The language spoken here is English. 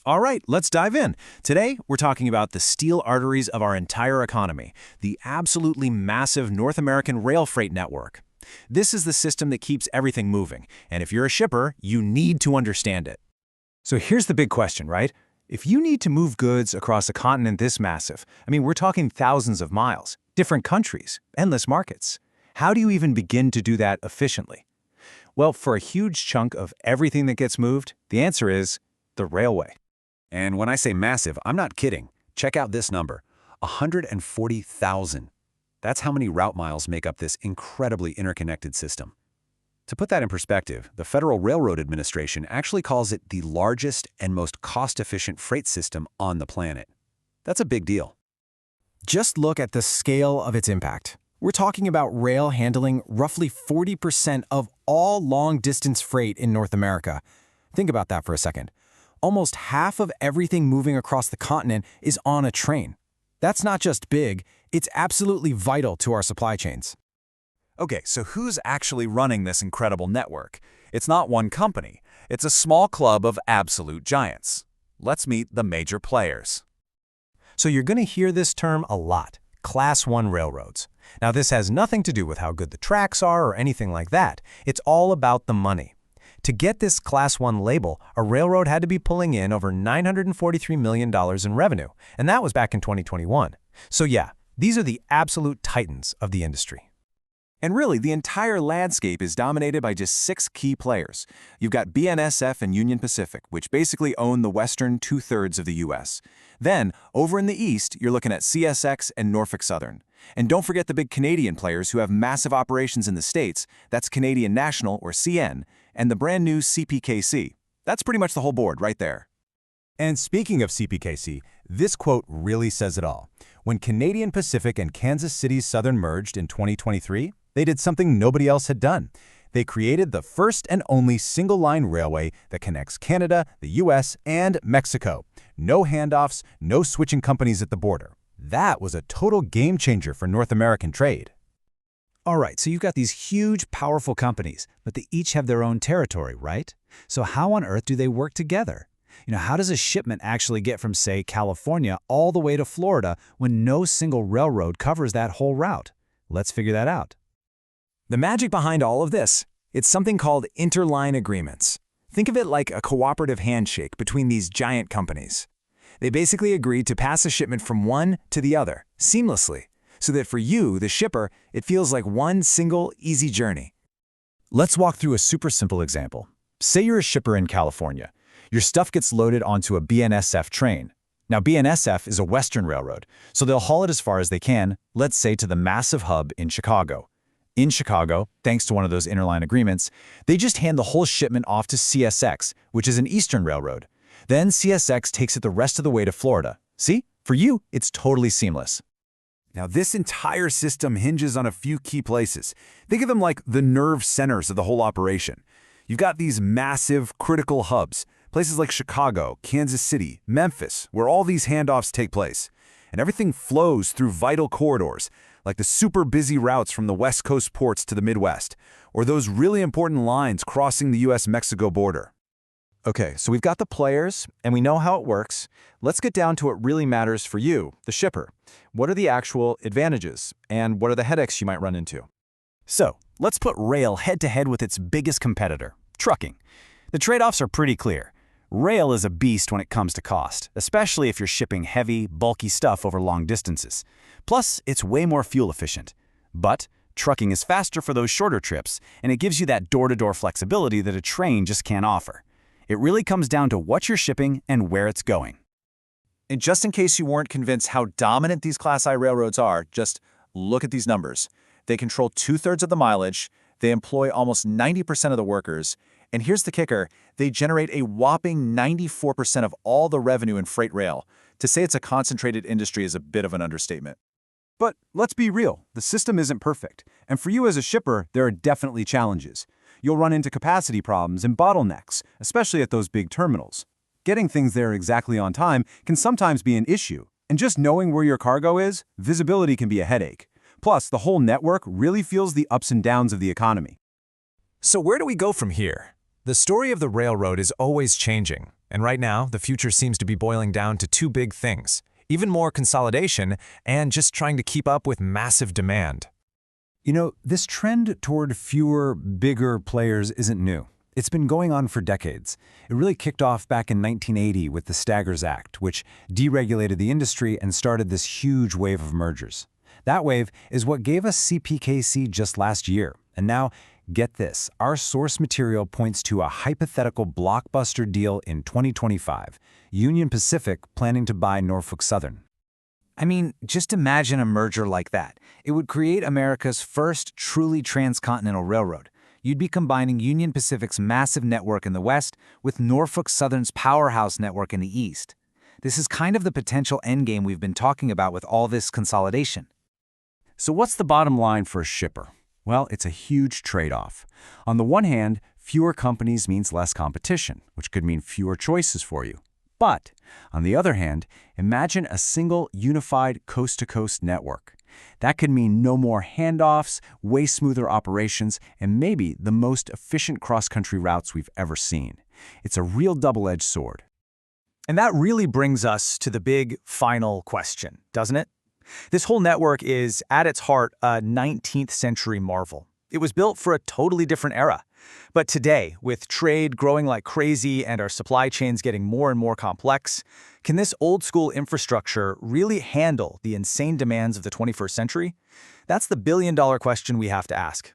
All right, let's dive in. Today, we're talking about the steel arteries of our entire economy, the absolutely massive North American rail freight network. This is the system that keeps everything moving, and if you're a shipper, you need to understand it. So here's the big question, right? If you need to move goods across a continent this massive, we're talking thousands of miles, different countries, endless markets. How do you even begin to do that efficiently? Well, for a huge chunk of everything that gets moved, the answer is the railway. And when I say massive, I'm not kidding. Check out this number, 140,000. That's how many route miles make up this incredibly interconnected system. To put that in perspective, the Federal Railroad Administration actually calls it the largest and most cost-efficient freight system on the planet. That's a big deal. Just look at the scale of its impact. We're talking about rail handling roughly 40% of all long-distance freight in North America. Think about that for a second. Almost half of everything moving across the continent is on a train. That's not just big, it's absolutely vital to our supply chains. Okay, so who's actually running this incredible network? It's not one company. It's a small club of absolute giants. Let's meet the major players. So you're going to hear this term a lot, Class 1 railroads. Now this has nothing to do with how good the tracks are or anything like that. It's all about the money. To get this Class 1 label, a railroad had to be pulling in over $943 million in revenue, and that was back in 2021. So yeah, these are the absolute titans of the industry. And really, the entire landscape is dominated by just 6 key players. You've got BNSF and Union Pacific, which basically own the western 2/3 of the U.S. Then, over in the east, you're looking at CSX and Norfolk Southern. And don't forget the big Canadian players who have massive operations in the States. That's Canadian National, or CN, and the brand new CPKC. That's pretty much the whole board right there. And speaking of CPKC, this quote really says it all. When Canadian Pacific and Kansas City Southern merged in 2023, they did something nobody else had done. They created the first and only single-line railway that connects Canada, the US, and Mexico. No handoffs, no switching companies at the border. That was a total game changer for North American trade. All right, so you've got these huge, powerful companies, but they each have their own territory, right? So how on earth do they work together? How does a shipment actually get from, say, California all the way to Florida when no single railroad covers that whole route? Let's figure that out. The magic behind all of this, it's something called interline agreements. Think of it like a cooperative handshake between these giant companies. They basically agreed to pass a shipment from one to the other, seamlessly, so that for you, the shipper, it feels like one single, easy journey. Let's walk through a super simple example. Say you're a shipper in California. Your stuff gets loaded onto a BNSF train. Now, BNSF is a Western railroad, so they'll haul it as far as they can, let's say to the massive hub in Chicago. In Chicago, thanks to one of those interline agreements, they just hand the whole shipment off to CSX, which is an Eastern railroad. Then CSX takes it the rest of the way to Florida. See? For you, it's totally seamless. Now, this entire system hinges on a few key places. Think of them like the nerve centers of the whole operation. You've got these massive, critical hubs, places like Chicago, Kansas City, Memphis, where all these handoffs take place. And everything flows through vital corridors, like the super busy routes from the West Coast ports to the Midwest, or those really important lines crossing the US-Mexico border. Okay, so we've got the players, and we know how it works. Let's get down to what really matters for you, the shipper. What are the actual advantages, and what are the headaches you might run into? So, let's put rail head-to-head with its biggest competitor, trucking. The trade-offs are pretty clear. Rail is a beast when it comes to cost, especially if you're shipping heavy, bulky stuff over long distances. Plus, it's way more fuel efficient. But trucking is faster for those shorter trips, and it gives you that door-to-door flexibility that a train just can't offer. It really comes down to what you're shipping and where it's going. And just in case you weren't convinced how dominant these Class I railroads are, just look at these numbers. They control 2/3 of the mileage, they employ almost 90% of the workers, and here's the kicker, they generate a whopping 94% of all the revenue in freight rail. To say it's a concentrated industry is a bit of an understatement. But let's be real, the system isn't perfect. And for you as a shipper, there are definitely challenges. You'll run into capacity problems and bottlenecks, especially at those big terminals. Getting things there exactly on time can sometimes be an issue. And just knowing where your cargo is, visibility can be a headache. Plus, the whole network really feels the ups and downs of the economy. So where do we go from here? The story of the railroad is always changing, And right now, the future seems to be boiling down to two big things: even more consolidation and just trying to keep up with massive demand. You know, this trend toward fewer, bigger players isn't new. It's been going on for decades. It really kicked off back in 1980 with the Staggers Act, which deregulated the industry and started this huge wave of mergers. That wave is what gave us CPKC just last year. And now, get this, our source material points to a hypothetical blockbuster deal in 2025, Union Pacific planning to buy Norfolk Southern. I mean, just imagine a merger like that. It would create America's first truly transcontinental railroad. You'd be combining Union Pacific's massive network in the west with Norfolk Southern's powerhouse network in the east. This is kind of the potential endgame we've been talking about with all this consolidation. So what's the bottom line for a shipper? Well, it's a huge trade-off. On the one hand, fewer companies means less competition, which could mean fewer choices for you. But, on the other hand, imagine a single, unified coast-to-coast network. That could mean no more handoffs, way smoother operations, and maybe the most efficient cross-country routes we've ever seen. It's a real double-edged sword. And that really brings us to the big final question, doesn't it? This whole network is, at its heart, a 19th century marvel. It was built for a totally different era. But today, with trade growing like crazy and our supply chains getting more and more complex, can this old-school infrastructure really handle the insane demands of the 21st century? That's the billion-dollar question we have to ask.